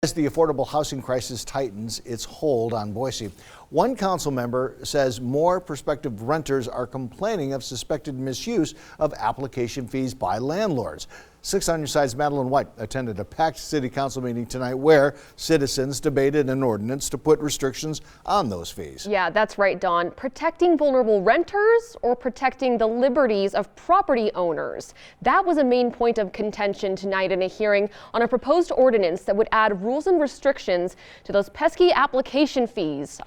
As the affordable housing crisis tightens its hold on Boise, one council member says more prospective renters are complaining of suspected misuse of application fees by landlords. 6 on your side's Madeline White attended a packed city council meeting tonight where citizens debated an ordinance to put restrictions on those fees. Yeah, that's right, Dawn. Protecting vulnerable renters or protecting the liberties of property owners. That was a main point of contention tonight in a hearing on a proposed ordinance that would add rules and restrictions to those pesky application fees.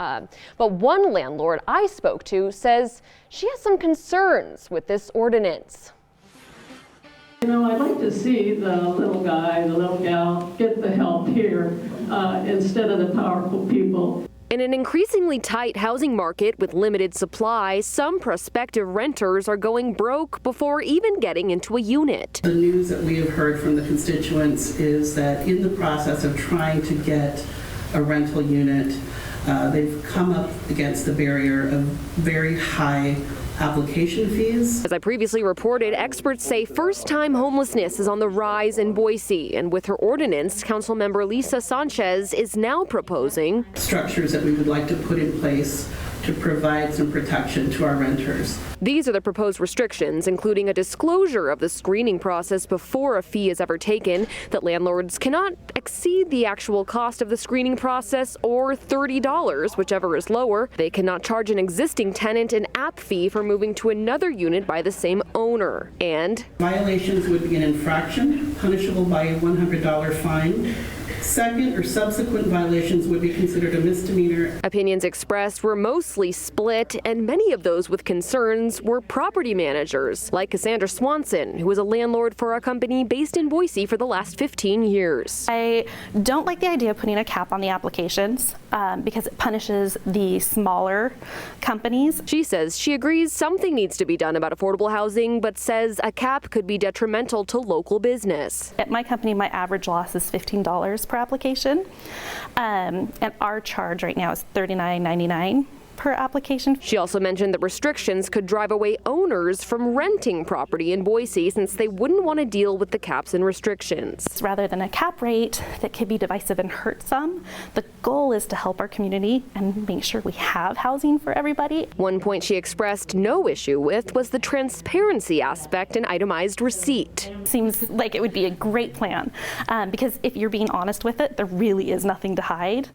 But one landlord I spoke to says she has some concerns with this ordinance. You know, I'd like to see the little guy, the little gal get the help here instead of the powerful people. In an increasingly tight housing market with limited supply, some prospective renters are going broke before even getting into a unit. The news that we have heard from the constituents is that in the process of trying to get a rental unit, they've come up against the barrier of very high application fees. As I previously reported, experts say first-time homelessness is on the rise in Boise, and with her ordinance, Councilmember Lisa Sanchez is now proposing structures that we would like to put in place to provide some protection to our renters. These are the proposed restrictions, including a disclosure of the screening process before a fee is ever taken, that landlords cannot exceed the actual cost of the screening process or $30, whichever is lower. They cannot charge an existing tenant an app fee for moving to another unit by the same owner. And violations would be an infraction, punishable by a $100 fine. Second or subsequent violations would be considered a misdemeanor. Opinions expressed were mostly split, and many of those with concerns were property managers, like Cassandra Swanson, who was a landlord for a company based in Boise for the last 15 years. I don't like the idea of putting a cap on the applications because it punishes the smaller companies. She says she agrees something needs to be done about affordable housing, but says a cap could be detrimental to local business. At my company, my average loss is $15 per application, and our charge right now is $39.99 per application. She also mentioned that restrictions could drive away owners from renting property in Boise since they wouldn't want to deal with the caps and restrictions. Rather than a cap rate that could be divisive and hurt some, the goal is to help our community and make sure we have housing for everybody. One point she expressed no issue with was the transparency aspect and itemized receipt. Seems like it would be a great plan because if you're being honest with it, there really is nothing to hide.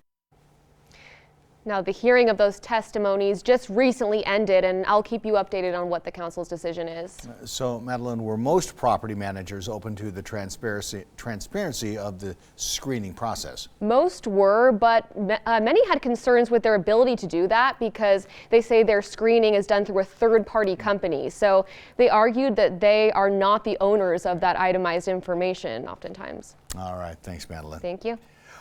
Now, the hearing of those testimonies just recently ended, and I'll keep you updated on what the council's decision is. So, Madeline, were most property managers open to the transparency of the screening process? Most were, but many had concerns with their ability to do that because they say their screening is done through a third-party company. So they argued that they are not the owners of that itemized information oftentimes. All right. Thanks, Madeline. Thank you.